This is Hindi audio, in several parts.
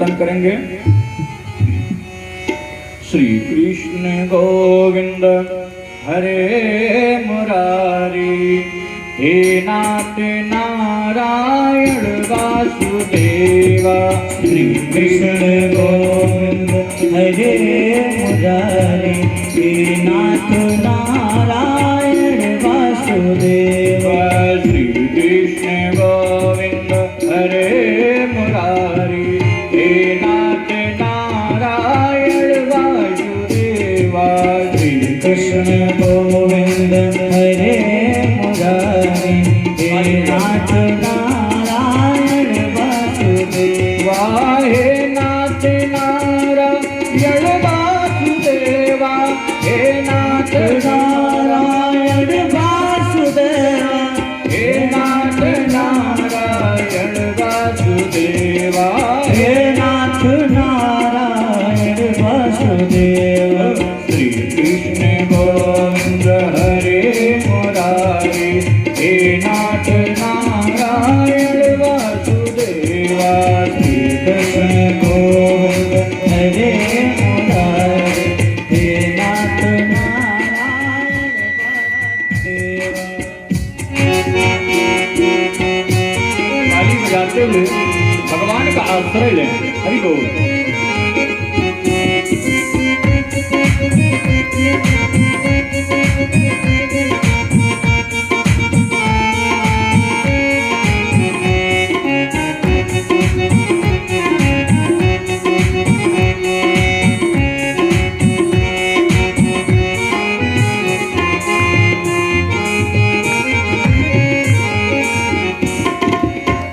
कीर्तन करेंगे। श्री कृष्ण गोविंद हरे मुरारी, हे नाथ नारायण वासुदेवा। श्री कृष्ण गोविंद हरे मुरारी, हे नाथ नारायण वासुदेवा। श्री कृष्ण गोविंद हरे मुरारी, हे नाथ नारायण वासुदेवा। श्री कृष्ण गोविंद हरे मुरारी, हे नाथ नारायण वासुदेवा। हे नाथ नारायण वासुदेवा, हे नाथ नारायण वासुदेवा, हे नाथ नारायण वासुदेवा। हे नाथ नारायण वासुदेवा। श्री कृष्ण गोविंद हरे मुरारी, हे नाथ नारायण वासुदेवा। श्री कृष्ण गोविंद हरे मुरारी, हे नाथ नारायण वासुदेवा। ताली बजाते हुए भगवान का आश्रय लें। हरि बोल।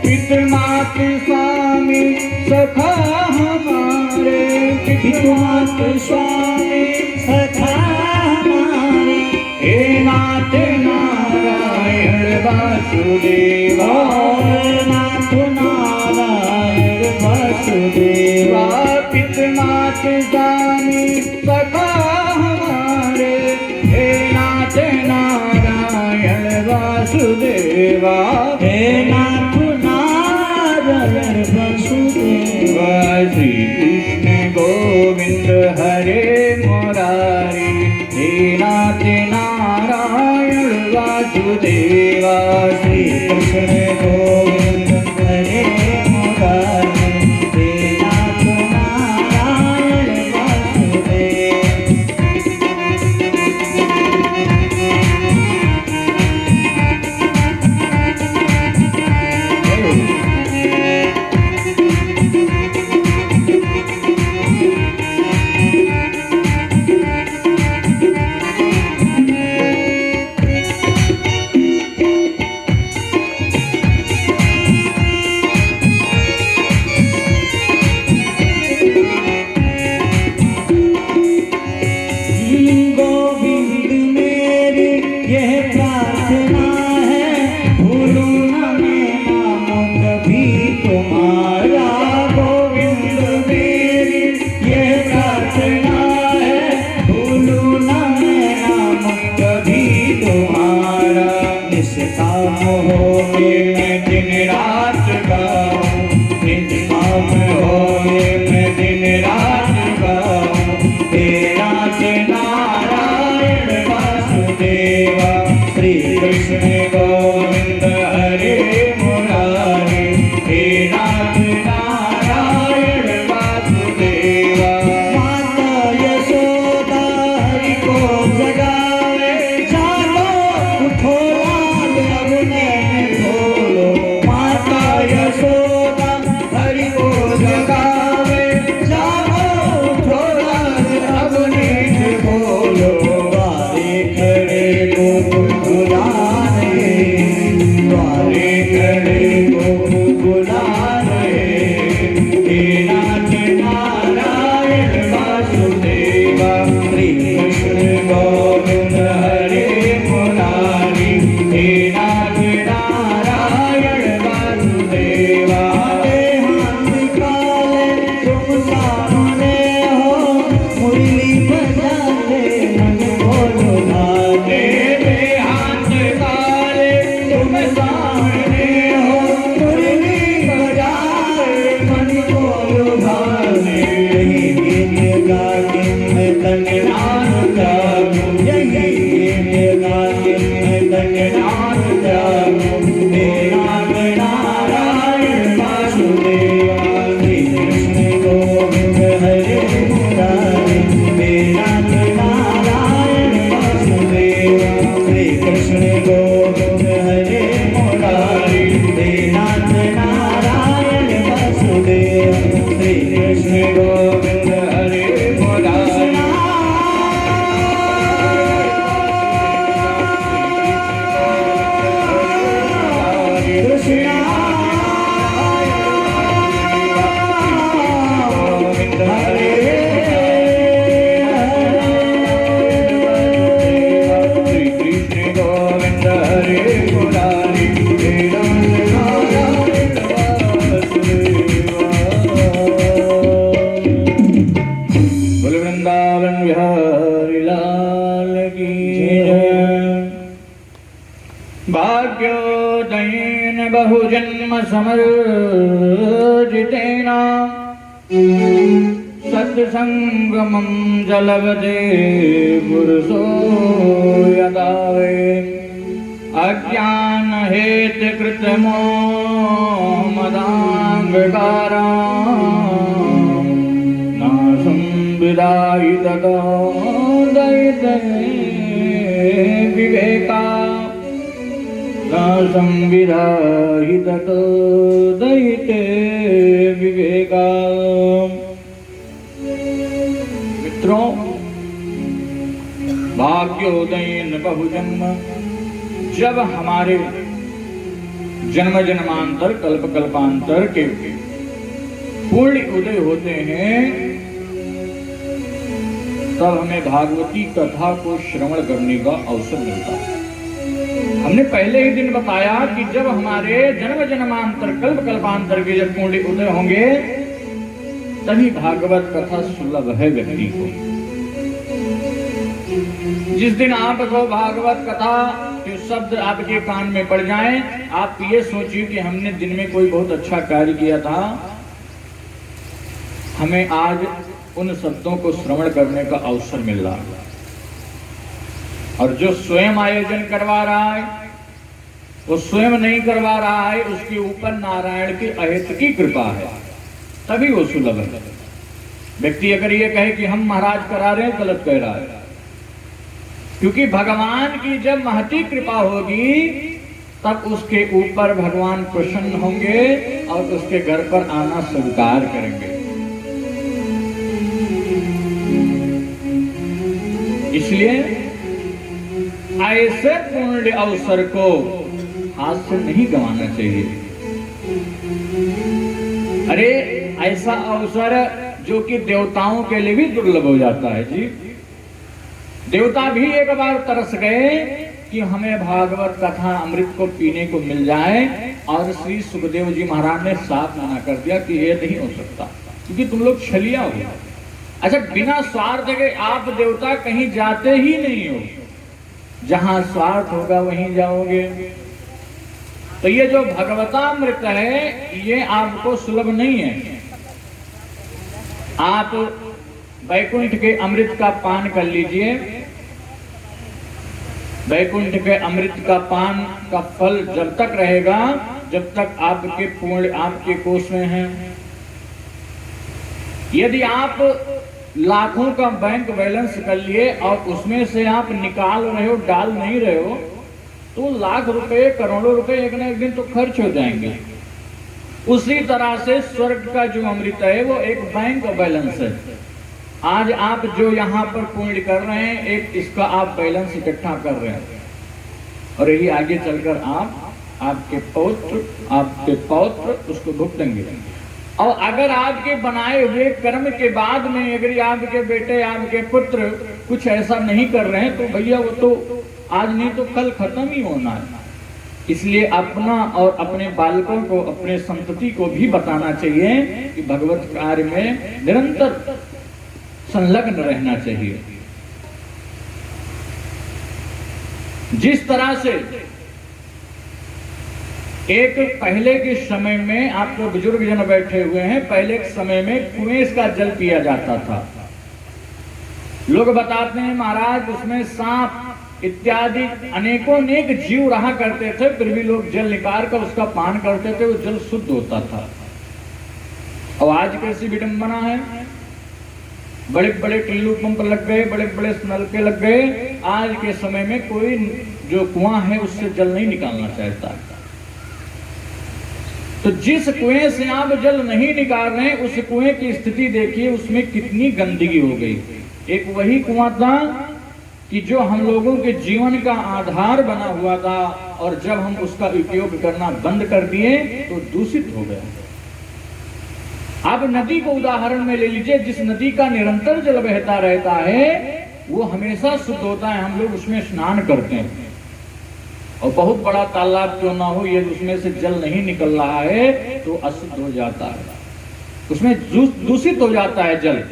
पितृमात स्वामी सखा हमारे, पितृमात स्वामी सखा हमारे, हे नाथ नारायण वासुदेवा। हे नाथ नारायण वासुदेवा। पितृमात स्वामी सखा हमारे, हे नाथ नारायण वासुदेवा। हे नाथ नारायण वासुदेवा। श्री कृष्ण गोविंद हरे मुरारी, हे नाथ नारायण वासुदेवा। श्री कृष्ण गोविंद कृष्ण गोविंद हरे मुरारी कृष्ण गोविंद हरे कृष्ण गोविंद हरे मुरारी बोल वृंदावन बिहारी लाल की भाग्योदयेन बहुजन्म समर्जितेन सत्संगमं जलवते पुरुषो यदा वे अज्ञान हेतु कृतमो मदांगकारा नासं विदायि ततो दयिते विवेका नासं विदायि ततो दयिते विवेका। मित्रों, भाग्योदयेन बहुजन्म, जब हमारे जन्म जन्मांतर कल्प कल्पांतर के पूर्ण उदय होते हैं, तब हमें भागवती कथा को श्रवण करने का अवसर मिलता है। हमने पहले ही दिन बताया कि जब हमारे जन्म जन्मांतर कल्प कल्पांतर के जब पूर्ण उदय होंगे, तभी भागवत कथा सुलभ है व्यक्ति को। जिस दिन आपको भागवत कथा के शब्द आपके कान में पड़ जाएं, आप ये सोचिए कि हमने दिन में कोई बहुत अच्छा कार्य किया था, हमें आज उन शब्दों को श्रवण करने का अवसर मिल रहा है। और जो स्वयं आयोजन करवा रहा है, वो स्वयं नहीं करवा रहा है, उसके ऊपर नारायण की अहेतु की कृपा है, तभी वो सुलभ है। व्यक्ति अगर ये कहे कि हम महाराज करा रहे हैं, गलत कह रहा है। क्योंकि भगवान की जब महती कृपा होगी, तब उसके ऊपर भगवान प्रसन्न होंगे और उसके घर पर आना स्वीकार करेंगे। इसलिए ऐसे पूर्ण अवसर को हाथ से नहीं गंवाना चाहिए। अरे ऐसा अवसर जो कि देवताओं के लिए भी दुर्लभ हो जाता है जी। देवता भी एक बार तरस गए कि हमें भागवत कथा अमृत को पीने को मिल जाए, और श्री सुखदेव जी महाराज ने साफ मना कर दिया कि ये नहीं हो सकता, क्योंकि तुम लोग छलिया हो। अच्छा, बिना स्वार्थ के आप देवता कहीं जाते ही नहीं हो, जहां स्वार्थ होगा वहीं जाओगे। तो ये जो भगवतामृत है, ये आपको सुलभ नहीं है। आप वैकुंठ के अमृत का पान कर लीजिए। वैकुंठ के अमृत का पान का फल जब तक रहेगा, जब तक आपके पूर्ण आपके कोष में है। यदि आप लाखों का बैंक बैलेंस कर लिए और उसमें से आप निकाल रहे हो, डाल नहीं रहे हो, तो लाख रुपए करोड़ों रुपए एक ना एक दिन तो खर्च हो जाएंगे। उसी तरह से स्वर्ग का जो अमृत है वो एक बैंक बैलेंस है। आज आप जो यहाँ पर पुण्य कर रहे हैं, एक इसका आप बैलेंस इकट्ठा कर रहे हैं, और यही आगे चलकर आपके पौत्र उसको भुगतेंगे। और अगर आपके बनाए हुए कर्म के बाद में अगर आपके बेटे आपके पुत्र कुछ ऐसा नहीं कर रहे हैं, तो भैया वो तो आज नहीं तो कल खत्म ही होना है। इसलिए अपना और अपने बालकों को, अपने संतति को भी बताना चाहिए कि भगवत कार्य में निरंतर संलग्न रहना चाहिए। जिस तरह से एक पहले के समय में, आपको बुजुर्ग जन बैठे हुए हैं, पहले के समय में कुएं का जल पिया जाता था। लोग बताते हैं महाराज उसमें सांप इत्यादि अनेक जीव रहा करते थे, फिर भी लोग जल निकाल कर उसका पान करते थे, वो जल शुद्ध होता था। और आज कैसी विडंबना है, बड़े बड़े टिल्लू पंप लग गए, बड़े बड़े नलके लग गए। आज के समय में कोई जो कुआं है उससे जल नहीं निकालना चाहता। तो जिस कुएं से आप जल नहीं निकाल रहे, उस कुएं की स्थिति देखिए, उसमें कितनी गंदगी हो गई। एक वही कुआं था कि जो हम लोगों के जीवन का आधार बना हुआ था, और जब हम उसका उपयोग करना बंद कर दिए तो दूषित हो गया। अब नदी को उदाहरण में ले लीजिए, जिस नदी का निरंतर जल बहता रहता है वो हमेशा शुद्ध होता है, हम लोग उसमें स्नान करते हैं, और बहुत बड़ा तालाब क्यों ना हो, यदि उसमें से जल नहीं निकल रहा है तो अशुद्ध हो जाता है, उसमें दूषित हो जाता है जल।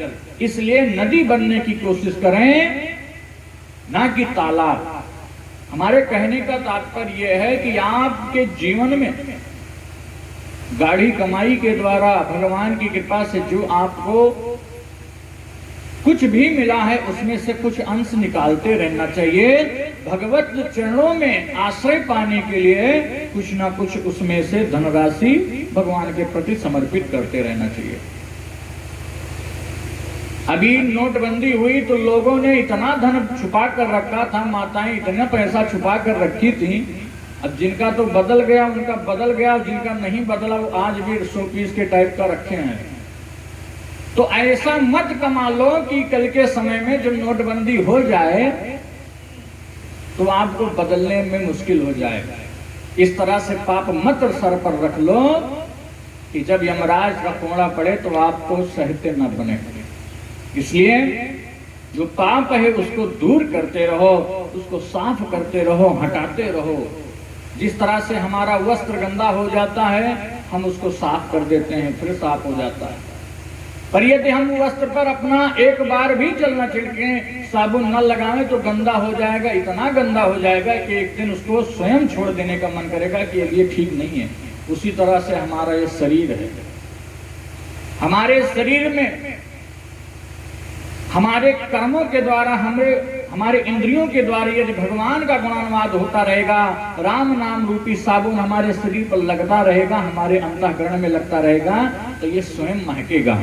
इसलिए नदी बनने की कोशिश करें, ना कि तालाब। हमारे कहने का तात्पर्य यह है कि आपके जीवन में गाढ़ी कमाई के द्वारा भगवान की कृपा से जो आपको कुछ भी मिला है, उसमें से कुछ अंश निकालते रहना चाहिए। भगवत चरणों में आश्रय पाने के लिए कुछ ना कुछ उसमें से धनराशि भगवान के प्रति समर्पित करते रहना चाहिए। अभी नोटबंदी हुई तो लोगों ने इतना धन छुपा कर रखा था, माताएं इतना पैसा छुपा कर रखी थी। अब जिनका तो बदल गया उनका बदल गया, जिनका नहीं बदला वो आज भी शोपीस के टाइप का रखे हैं। तो ऐसा मत कमा लो कि कल के समय में जब नोटबंदी हो जाए तो आपको बदलने में मुश्किल हो जाएगा। इस तरह से पाप मत सर पर रख लो कि जब यमराज का कोड़ा पड़े तो आपको सहते न बने। इसलिए जो पाप है उसको दूर करते रहो, उसको साफ करते रहो, हटाते रहो। जिस तरह से हमारा वस्त्र गंदा हो जाता है, हम उसको साफ कर देते हैं, फिर साफ हो जाता है। पर यदि हम वस्त्र पर अपना एक बार भी जल न छिड़के, साबुन न लगाएं तो गंदा हो जाएगा, इतना गंदा हो जाएगा कि एक दिन उसको स्वयं छोड़ देने का मन करेगा कि ये ठीक नहीं है। उसी तरह से हमारा ये शरीर है। हमारे शरीर में हमारे कर्मों के द्वारा, हमारे इंद्रियों के द्वारा यदि भगवान का गुणानुवाद होता रहेगा, राम नाम रूपी साबुन हमारे शरीर पर लगता रहेगा, हमारे अंतःकरण में लगता रहेगा, तो ये स्वयं महकेगा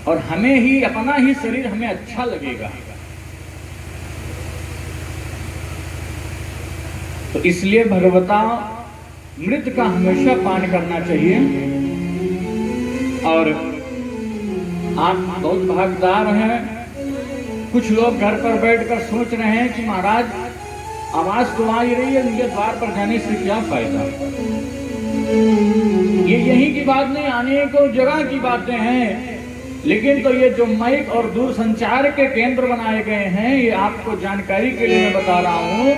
और हमें ही, अपना ही शरीर हमें अच्छा लगेगा। तो इसलिए भगवता मृत का हमेशा पान करना चाहिए। और आप बहुत भागीदार हैं। कुछ लोग घर पर बैठकर सोच रहे हैं कि महाराज आवाज तो आ ही रही है, उनके द्वार पर जाने से क्या फायदा। ये यही की बात नहीं, आने को जगह की बातें हैं। लेकिन तो ये जो माइक और दूर संचार के केंद्र बनाए गए हैं, ये आपको जानकारी के लिए मैं बता रहा हूं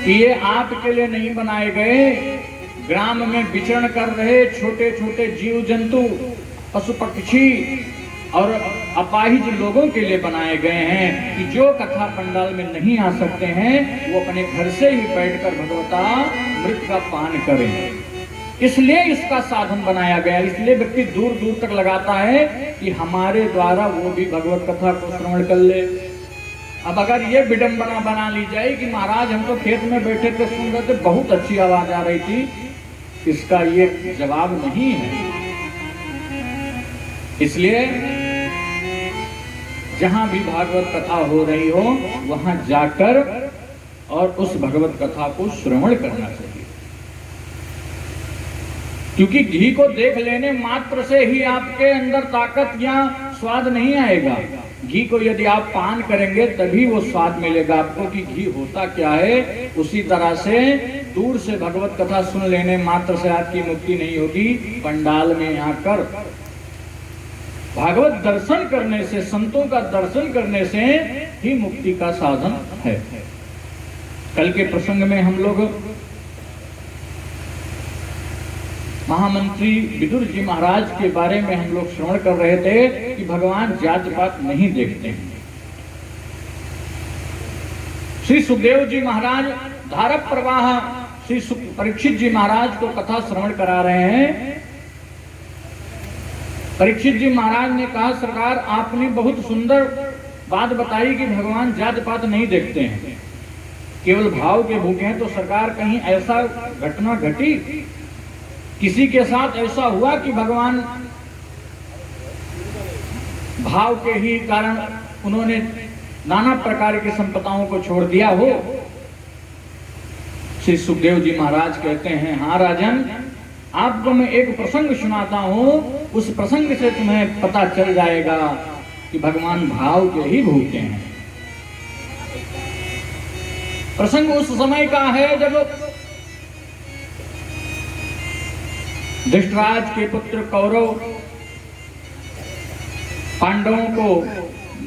कि ये आपके लिए नहीं बनाए गए। ग्राम में विचरण कर रहे छोटे छोटे जीव जंतु, पशु पक्षी और अपाहिज लोगों के लिए बनाए गए हैं कि जो कथा पंडाल में नहीं आ सकते हैं वो अपने घर से ही बैठकर भगवता मृत का पान करें। इसलिए इसका साधन बनाया गया। इसलिए व्यक्ति दूर दूर तक लगाता है कि हमारे द्वारा वो भी भगवत कथा को श्रवण कर ले। अब अगर ये विडंबना बना ली जाए कि महाराज हम तो खेत में बैठे थे, सुन रहे थे, बहुत अच्छी आवाज आ रही थी, इसका ये जवाब नहीं है। इसलिए जहां भी भागवत कथा हो रही हो वहां जाकर और उस भगवत कथा को श्रवण करना चाहिए। क्योंकि घी को देख लेने मात्र से ही आपके अंदर ताकत या स्वाद नहीं आएगा। घी को यदि आप पान करेंगे तभी वो स्वाद मिलेगा आपको कि घी होता क्या है। उसी तरह से दूर से भगवत कथा सुन लेने मात्र से आपकी मुक्ति नहीं होगी। पंडाल में आकर भागवत दर्शन करने से, संतों का दर्शन करने से ही मुक्ति का साधन है। कल के प्रसंग में हम लोग महामंत्री विदुर जी महाराज के बारे में हम लोग श्रवण कर रहे थे कि भगवान जात पात नहीं देखते हैं। श्री सुखदेव जी महाराज धारा प्रवाह श्री परीक्षित जी महाराज को कथा श्रवण करा रहे हैं। परीक्षित जी महाराज ने कहा, सरकार आपने बहुत सुंदर बात बताई कि भगवान जात पात नहीं देखते हैं, केवल भाव के भूखे हैं। तो सरकार कहीं ऐसा घटना घटी, किसी के साथ ऐसा हुआ कि भगवान भाव के ही कारण उन्होंने नाना प्रकार की संपदाओं को छोड़ दिया हो? श्री सुखदेव जी महाराज कहते हैं, हाँ राजन, आपको मैं एक प्रसंग सुनाता हूं, उस प्रसंग से तुम्हें पता चल जाएगा कि भगवान भाव के ही भूखे हैं। प्रसंग उस समय का है जब धृतराज के पुत्र कौरव पांडवों को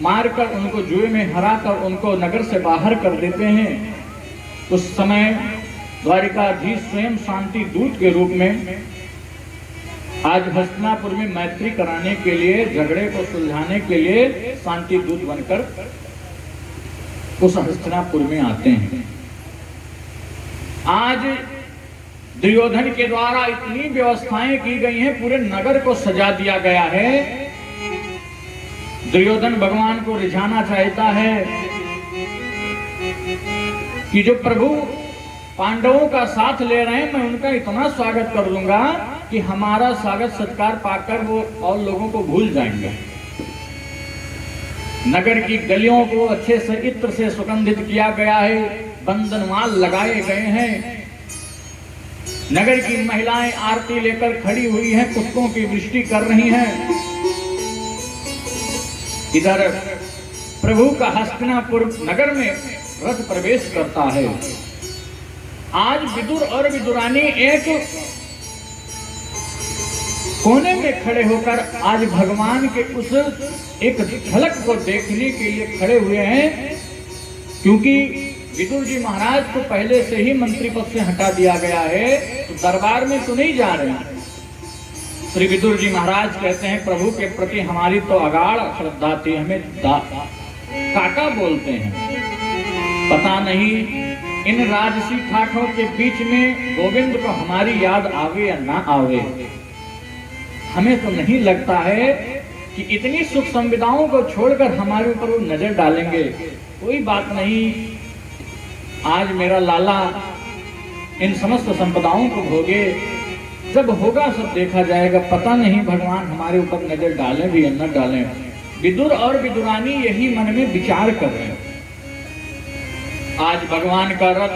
मारकर, उनको जुए में हराकर उनको नगर से बाहर कर देते हैं। उस समय द्वारिकाधीश स्वयं शांति दूत के रूप में आज हस्तिनापुर में मैत्री कराने के लिए, झगड़े को सुलझाने के लिए शांति दूत बनकर उस हस्तिनापुर में आते हैं। आज दुर्योधन के द्वारा इतनी व्यवस्थाएं की गई हैं, पूरे नगर को सजा दिया गया है। दुर्योधन भगवान को रिझाना चाहता है कि जो प्रभु पांडवों का साथ ले रहे हैं, मैं उनका इतना स्वागत कर दूंगा कि हमारा स्वागत सत्कार पाकर वो और लोगों को भूल जाएंगे। नगर की गलियों को अच्छे से इत्र से सुगंधित किया गया है, बंधनवाल लगाए गए हैं। नगर की महिलाएं आरती लेकर खड़ी हुई हैं, पुष्पों की वृष्टि कर रही हैं। इधर प्रभु का हस्तिनापुर नगर में रथ प्रवेश करता है। आज विदुर और विदुरानी एक कोने में खड़े होकर आज भगवान के उस एक झलक को देखने के लिए खड़े हुए हैं, क्योंकि विदुर जी महाराज को पहले से ही मंत्री पद से हटा दिया गया है, तो दरबार में तो नहीं जा रहे हैं। श्री विदुर जी महाराज कहते हैं, प्रभु के प्रति हमारी तो अगाढ़ श्रद्धा थी, हमें काका बोलते हैं। पता नहीं इन राजसी ठाठों के बीच में गोविंद को हमारी याद आवे या ना आवे, हमें तो नहीं लगता है कि इतनी सुख संविदाओं को छोड़कर हमारे ऊपर वो नजर डालेंगे। कोई बात नहीं, आज मेरा लाला इन समस्त संपदाओं को भोगे, जब होगा सब देखा जाएगा। पता नहीं भगवान हमारे ऊपर नजर डालें भी या न डालें। विदुर और विदुरानी यही मन में विचार कर रहे हैं। आज भगवान का रथ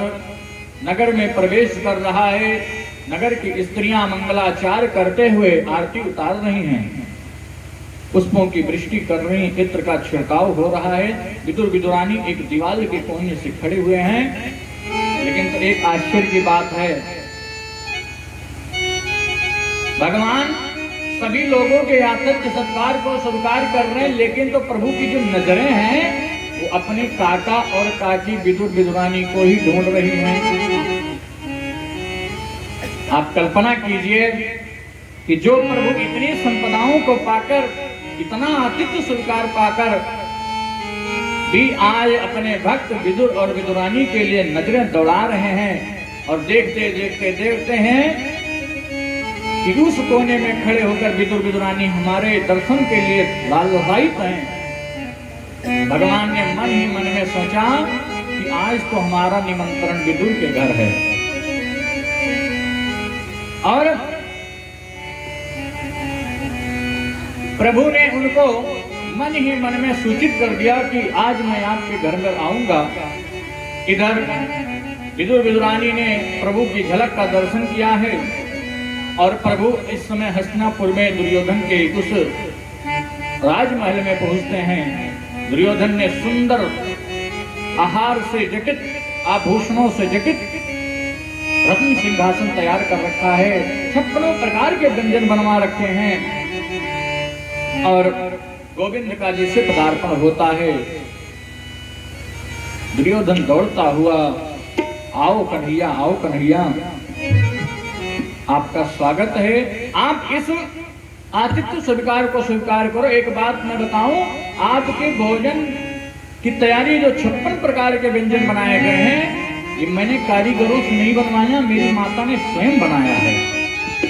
नगर में प्रवेश कर रहा है। नगर की स्त्रियां मंगलाचार करते हुए आरती उतार रही हैं, पुष्पों की वृष्टि कर रही हैं, इत्र का छिड़काव हो रहा है। विदुर विदुरानी एक दीवार के कोने से खड़े हुए हैं। लेकिन तो एक आश्चर्य की बात है, भगवान सभी लोगों के आतिथ्य सत्कार को स्वीकार कर रहे हैं, लेकिन तो प्रभु की जो नजरें हैं वो अपने काका और काकी विदुर विदुरानी को ही ढूंढ रही हैं। आप कल्पना कीजिए कि जो प्रभु इतनी संपदाओं को पाकर, इतना आतिथ्य स्वीकार पाकर भी आज अपने भक्त विदुर और विदुरानी के लिए नजरें दौड़ा रहे हैं। और देखते देखते देखते हैं कि उस कोने में खड़े होकर विदुर विदुरानी हमारे दर्शन के लिए लालसायित हैं। भगवान ने मन ही मन में सोचा कि आज तो हमारा निमंत्रण विदुर के घर है। और प्रभु ने उनको मन ही मन में सूचित कर दिया कि आज मैं आपके घर में आऊंगा। इधर विदुर विदुरानी ने प्रभु की झलक का दर्शन किया है और प्रभु इस समय हस्तिनापुर में दुर्योधन के उस राजमहल में पहुंचते हैं। दुर्योधन ने सुंदर आहार से जटित, आभूषणों से जटित रत्न सिंहासन तैयार कर रखा है। 56 प्रकार के व्यंजन बनवा रखे हैं और गोविंद का जैसे पदार्पण होता है। दुर्योधन दौड़ता हुआ, आओ कन्हैया, आओ कन्हैया, आपका स्वागत है। आप इस आतिथ्य स्वीकार को स्वीकार करो। एक बात मैं बताऊं, आपके भोजन की तैयारी जो 56 प्रकार के व्यंजन बनाए गए हैं, ये मैंने कारीगरों से नहीं बनवाया, मेरी माता ने स्वयं बनाया है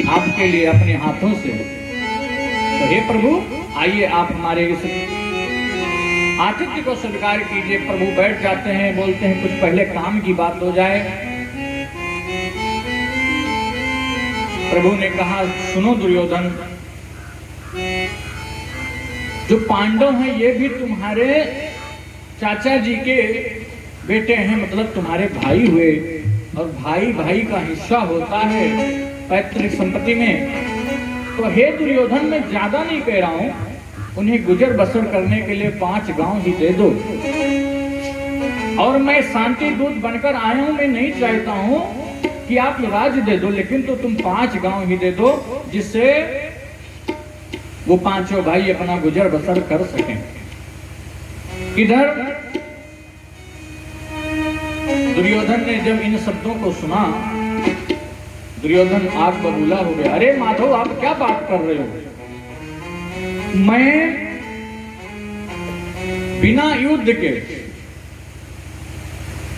आपके लिए अपने हाथों से। तो हे प्रभु, आइए आप हमारे इस आतिथ्य को स्वीकार कीजिए। प्रभु बैठ जाते हैं, बोलते हैं कुछ पहले काम की बात हो जाए। प्रभु ने कहा, सुनो दुर्योधन, जो पांडव हैं ये भी तुम्हारे चाचा जी के बेटे हैं, मतलब तुम्हारे भाई हुए, और भाई भाई का हिस्सा होता है। पैतृक संपत्ति में, तो हे दुर्योधन मैं ज्यादा नहीं कह रहा हूं, उन्हें गुजर बसर करने के लिए 5 गांव ही दे दो। और मैं शांति दूत बनकर आया हूं, मैं नहीं चाहता हूं कि आप राज दे दो, लेकिन तो तुम 5 गांव ही दे दो, जिससे वो 5 भाई अपना गुजर बसर कर सकें। इधर दुर्योधन ने जब इन शब्दों को सुना, दुर्योधन आग बबूला हो गया। अरे माधव, आप क्या बात कर रहे हो? मैं बिना युद्ध के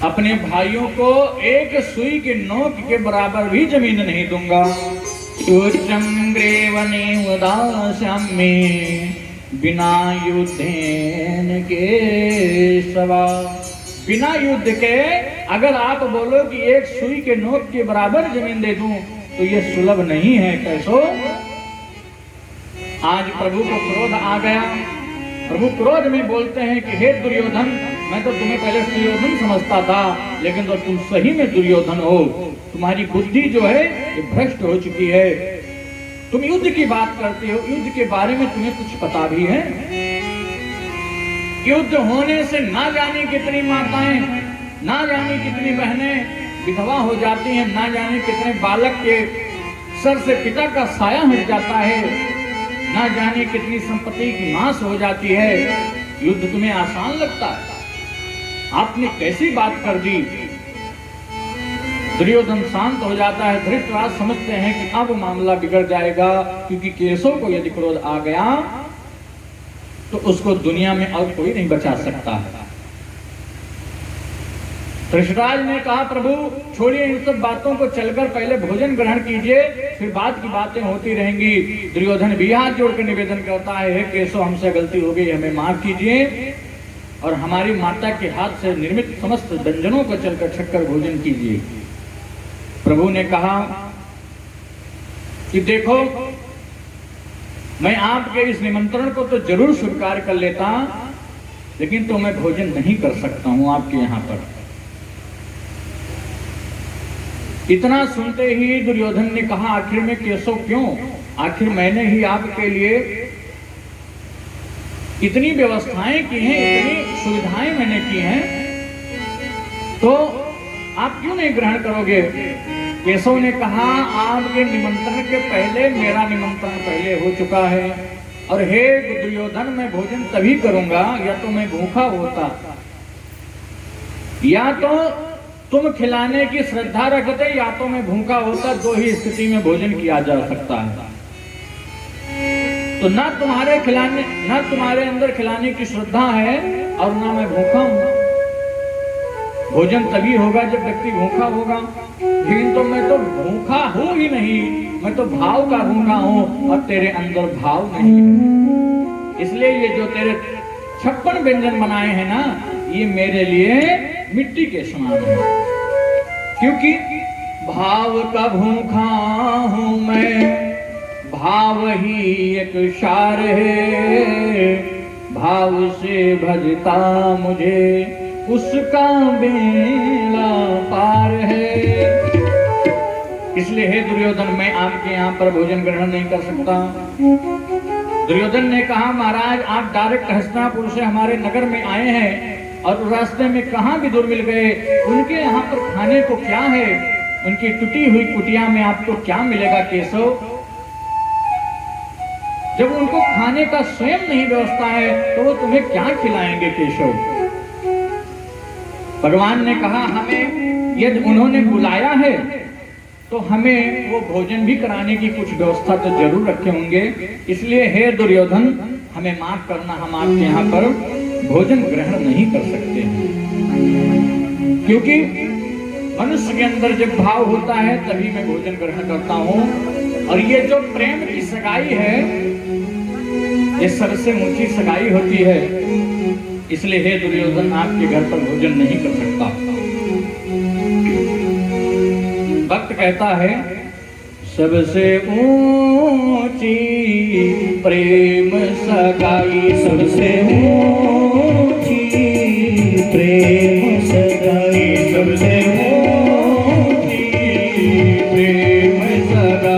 अपने भाइयों को एक सुई के नोक के बराबर भी जमीन नहीं दूंगा। बिना युद्धेन के सवा, बिना युद्ध के अगर आप बोलो कि एक सुई के नोक के बराबर जमीन दे दूं, तो ये सुलभ नहीं है। कैसो? आज प्रभु को क्रोध आ गया। प्रभु क्रोध में बोलते हैं कि हे दुर्योधन, मैं तो तुम्हें पहले दुर्योधन समझता था, लेकिन तो तुम सही में दुर्योधन हो। तुम्हारी बुद्धि जो है ये भ्रष्ट हो चुकी है। तुम युद्ध की बात करते हो, युद्ध के बारे में तुम्हें कुछ पता भी है? युद्ध होने से ना जाने कितनी माताएं, ना जाने कितनी बहनें विधवा हो जाती हैं, ना जाने कितने बालक के सर से पिता का साया हट जाता है, ना जाने कितनी संपत्ति की नाश हो जाती है। युद्ध तुम्हें आसान लगता है? आपने कैसी बात कर दी? दुर्योधन शांत हो जाता है। धृतराष्ट्र समझते हैं कि अब मामला बिगड़ जाएगा, क्योंकि केशव को यदि क्रोध आ गया तो उसको दुनिया में और कोई नहीं बचा सकता है। धृतराज ने कहा, प्रभु छोड़िए इन सब बातों को, चलकर पहले भोजन ग्रहण कीजिए, फिर बाद की बातें होती रहेंगी। दुर्योधन भी हाथ जोड़कर निवेदन करता है, हे केशव, हमसे गलती हो गई, हमें माफ कीजिए और हमारी माता के हाथ से निर्मित समस्त व्यंजनों को चलकर छककर भोजन कीजिए। प्रभु ने कहा कि देखो, मैं आपके इस निमंत्रण को तो जरूर स्वीकार कर लेता, लेकिन तो मैं भोजन नहीं कर सकता हूं आपके यहां पर। इतना सुनते ही दुर्योधन ने कहा, आखिर में केशव क्यों? आखिर मैंने ही आपके लिए इतनी व्यवस्थाएं की हैं, इतनी सुविधाएं मैंने की हैं, तो आप क्यों नहीं ग्रहण करोगे? केशव ने कहा, आपके निमंत्रण के पहले मेरा निमंत्रण पहले हो चुका है, और हे दुर्योधन, मैं भोजन तभी करूंगा या तो मैं भूखा होता, या तो तुम खिलाने की श्रद्धा रखते, या तो मैं भूखा होता। 2 ही स्थिति में भोजन किया जा सकता है। तो ना तुम्हारे खिलाने, ना तुम्हारे अंदर खिलाने की श्रद्धा है, और ना मैं भूखा हूं। भोजन तभी होगा जब व्यक्ति भूखा होगा, लेकिन तो मैं तो भूखा हूं ही नहीं, मैं तो भाव का भूखा हूं, और तेरे अंदर भाव नहीं है। इसलिए ये जो तेरे 56 व्यंजन बनाए हैं ना, ये मेरे लिए मिट्टी के समान है, क्योंकि भाव का भूखा हूं मैं, भाव ही एक सार है, भाव से भजता मुझे उसका बेड़ा पार है। इसलिए हे दुर्योधन, मैं आपके यहाँ पर भोजन ग्रहण नहीं कर सकता। दुर्योधन ने कहा, महाराज आप डायरेक्ट हस्तिनापुर से हमारे नगर में आए हैं, और रास्ते में कहाँ विदुर मिल गए, उनके यहाँ पर खाने को क्या है? उनकी टूटी हुई कुटिया में आपको क्या मिलेगा केशव? जब उनको खाने का स्वयं नहीं व्यवस्था है, तो वो तुम्हें क्या खिलाएंगे केशव? भगवान ने कहा, हमें यदि उन्होंने बुलाया है तो हमें वो भोजन भी कराने की कुछ व्यवस्था तो जरूर रखे होंगे। इसलिए हे दुर्योधन, हमें माफ करना, हम आपके यहाँ पर भोजन ग्रहण नहीं कर सकते हैं, क्योंकि मनुष्य के अंदर जब भाव होता है तभी मैं भोजन ग्रहण करता हूँ। और ये जो प्रेम की सगाई है, ये सबसे ऊंची सगाई होती है। इसलिए हे दुर्योधन, आपके घर पर भोजन नहीं कर सकता। भक्त कहता है, सबसे ऊंची प्रेम सगाई, सबसे ऊंची प्रेम सगाई, सबसे ऊंची प्रेम सगाई।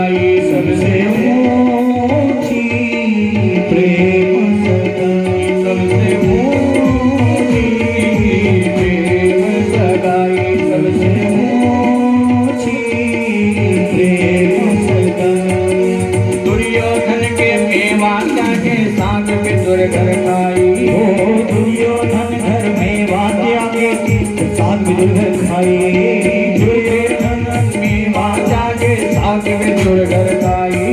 विदुर घर खाई। ओ दुर्योधन घर में वाद्या के साग विदुर घर खाई। दुर्योधन में वाजा के साग विदुर घर खाई।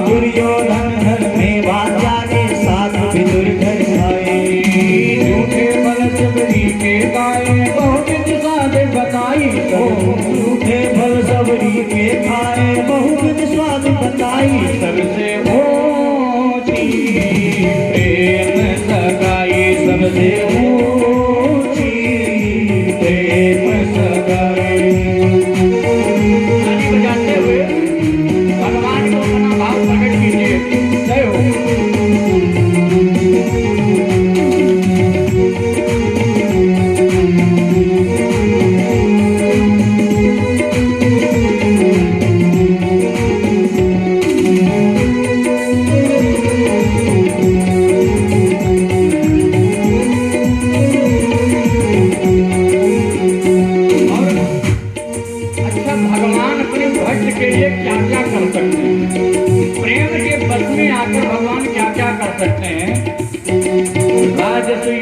दुर्योधन घर में वाद्या के साग विदुर घर खाई। झूठे फल सबरी के गाए बहुत स्वाद बताई। झूठे फल सबरी के खाए बहुत स्वाद बताई। सबसे ऊंची प्रेम सगाई, सबसे ऊंची प्रेम सगाई। ताली बजाते हुए भगवान को अपना भाव प्रकट कीजिए। जय हो।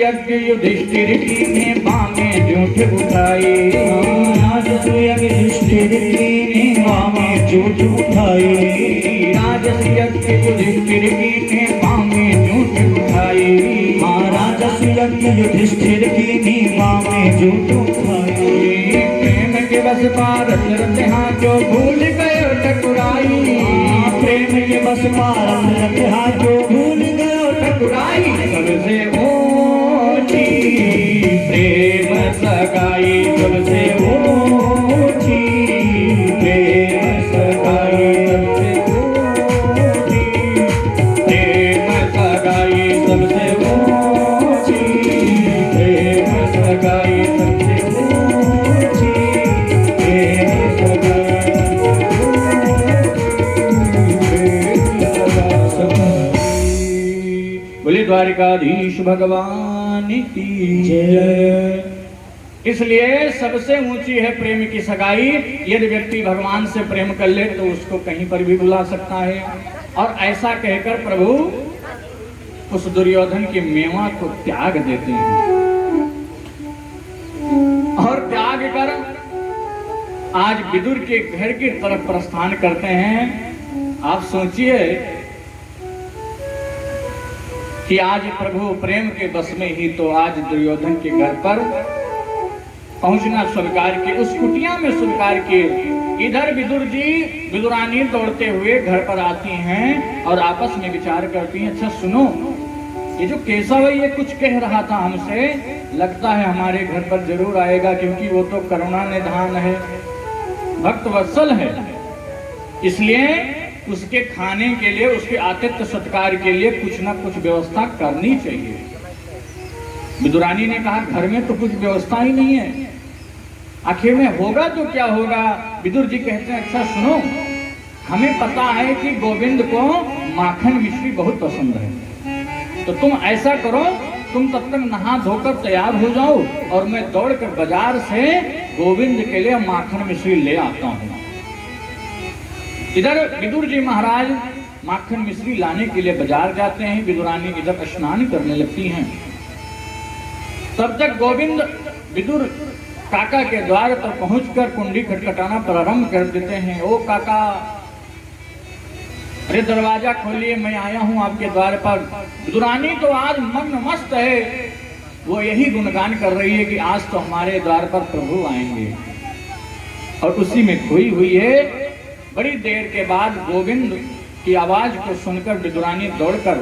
यज्ञ युधिष्ठिर की ने बामें झूठ उठाई। राजसु यज्ञ युधिष्ठिर की ने बामें झूठ उठाई। राजसु यज्ञ युधिष्ठिर की ने बामें झूठ उठाई। राजसु यज्ञ युधिष्ठिर की ने बामें झूठ उठाई। प्रेम के बस पारस रथ हाँ जो भूल गए ठकुराई। प्रेम के बस पारस रथ हाँ जो भूल गए ठकुराई। सबसे ऊंची प्रेम सगाई, सबसे ऊंची प्रेम सगाई, सबसे ऊंची प्रेम सगाई, सबसे ऊंची प्रेम सगाई, सबसे ऊंची प्रेम सगाई। बोले द्वारिकाधीश भगवान की जय। इसलिए सबसे ऊंची है प्रेम की सगाई। यदि व्यक्ति भगवान से प्रेम कर ले तो उसको कहीं पर भी बुला सकता है। और ऐसा कहकर प्रभु उस दुर्योधन की मेवा को त्याग देते हैं और त्याग कर आज विदुर के घर की तरफ प्रस्थान करते हैं। आप सोचिए कि आज प्रभु प्रेम के बस में ही तो आज दुर्योधन के घर पर पहुंचना स्वीकार किए, उस कुटिया में स्वीकार किए। इधर विदुर जी विदुरानी दौड़ते हुए घर पर आती हैं और आपस में विचार करती हैं, अच्छा सुनो, ये जो केशव है ये कुछ कह रहा था हमसे, लगता है हमारे घर पर जरूर आएगा, क्योंकि वो तो करुणा निधान है, भक्त वत्सल है, इसलिए उसके खाने के लिए, उसके आतिथ्य सत्कार के लिए कुछ ना कुछ व्यवस्था करनी चाहिए। विदुरानी ने कहा घर में तो कुछ व्यवस्था ही नहीं है, आखिर में होगा तो क्या होगा। विदुर जी कहते हैं अच्छा सुनो, हमें पता है कि गोविंद को माखन मिश्री बहुत पसंद है, तो तुम ऐसा करो, तुम तब तक नहा धोकर तैयार हो जाओ और मैं दौड़कर बाजार से गोविंद के लिए माखन मिश्री ले आता हूँ। इधर विदुर जी महाराज माखन मिश्री लाने के लिए बाजार जाते हैं। विदुरानी इधर स्नान करने लगती हैं। तब तक गोविंद विदुर काका के द्वार पर पहुंचकर कुंडी खटखटाना प्रारंभ कर देते हैं। ओ काका, अरे दरवाजा खोलिए, मैं आया हूं आपके द्वार पर। विदुरानी तो आज मन मस्त है, वो यही गुणगान कर रही है कि आज तो हमारे द्वार पर प्रभु आएंगे, और उसी में खोई हुई है। बड़ी देर के बाद गोविंद की आवाज को सुनकर विदुरानी दौड़कर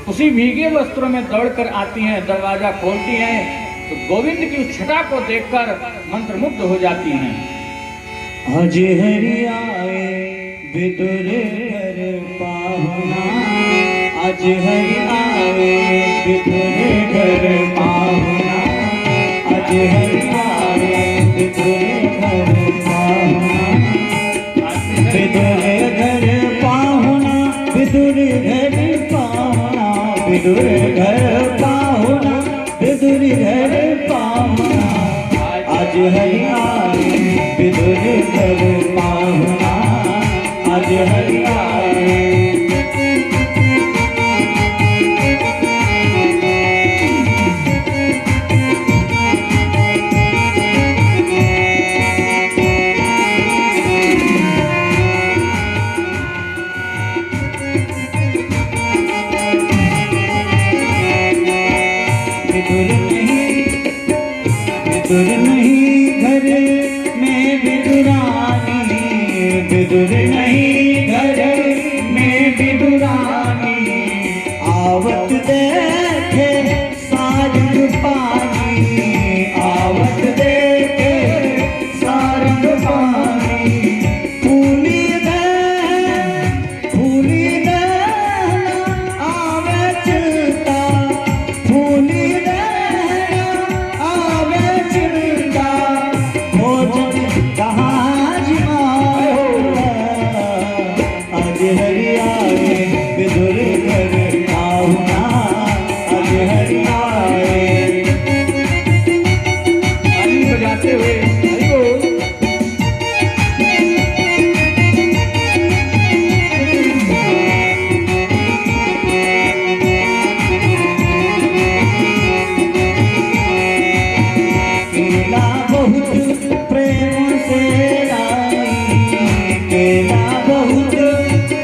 उसी भीगे वस्त्रों में दौड़कर आती हैं, दरवाजा खोलती हैं तो गोविंद की उस छटा को देखकर मंत्रमुग्ध हो जाती हैं। आज हरि आए विदुर घर पाहुना, आज हरि आए विदुर घर पाहुना, आज हरि आए विदुर घर पाहुना, विदुर घर पाहुना, विदुर घर पाहुना, विदुर घर पाहुना, विदुर घर पाहुना, आज हरि आए विदुर घर पाहुना, आज हरि आए। विदुर नहीं घर में विदुरानी, विदुर नहीं घर में विदुरानी, आवत देखे सारंग पानी, आवत देखे सारंग पानी, फूली दे आवे चिंता, फूली दे आवे चिंता, भोजन जहाज आज हरियाए विदुर घर आहुना, आज हरियाए। ताली बजाते हुए हरि बोल। केला बहुत प्रेम से लाई, केला बहुत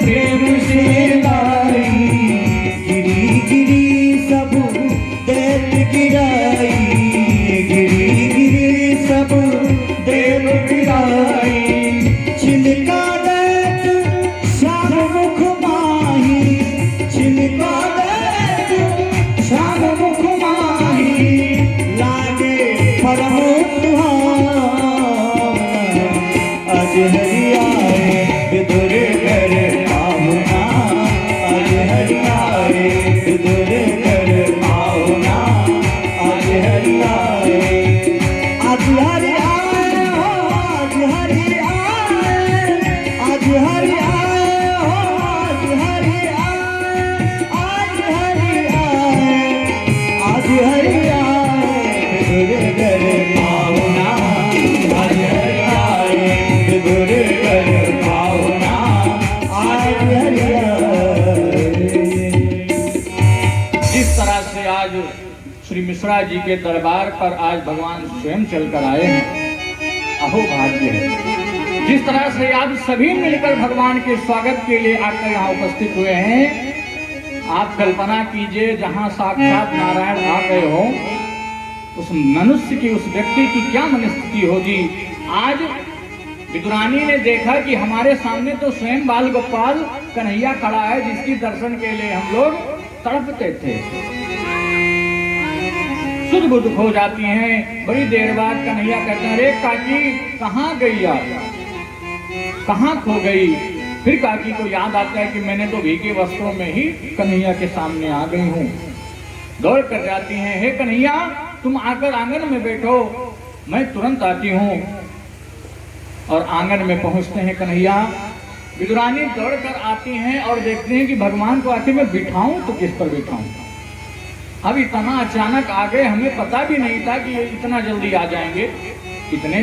प्रेम से लाई, गिरी गिरी सब देत गिराई, गिरी गिरी सब देत गिराई, छिलका देत श्याम मुख माही, छिलका देत श्याम मुख माही, लागे परम सुहावना, आज हरियाए विदुर घर आहुना, आज हरियाए विदुर घर आहुना, आज हरियाए। आज हरियाए हो, आज हरियाए, आज हरियाए हो, आज हरियाए, आज हरियाए, आज हरियाए विदुर घर आहुना, आज हरियाए विदुर घर आहुना, आज हरियाए। जिस तरह से आज श्री मिश्रा जी के दरबार पर आज भगवान स्वयं चलकर आए हैं, अहो भाग्य है। जिस तरह से आज सभी मिलकर भगवान के स्वागत के लिए आकर यहाँ उपस्थित हुए हैं, आप कल्पना कीजिए जहाँ साक्षात नारायण आ गए हो, उस मनुष्य की, उस व्यक्ति की क्या मनस्थिति होगी। आज विदुरानी ने देखा कि हमारे सामने तो स्वयं बाल गोपाल कन्हैया खड़ा है, जिसकी दर्शन के लिए हम लोग तड़पते थे। सुध बुध खो जाती हैं। बड़ी देर बाद कन्हैया कहते हैं, अरे काकी कहाँ गई आप, कहाँ खो गई। फिर काकी को याद आता है कि मैंने तो भीगे वस्त्रों में ही कन्हैया के सामने आ गई हूँ। दौड़ कर जाती हैं, हे कन्हैया तुम आकर आंगन में बैठो, मैं तुरंत आती हूँ। और आंगन में पहुंचते हैं कन्हैया। विदुरानी दौड़ कर आती हैं और देखते हैं कि भगवान को आके मैं बिठाऊं तो किस पर बिठाऊं। अब इतना अचानक आ गए, हमें पता भी नहीं था कि ये इतना जल्दी आ जाएंगे। इतने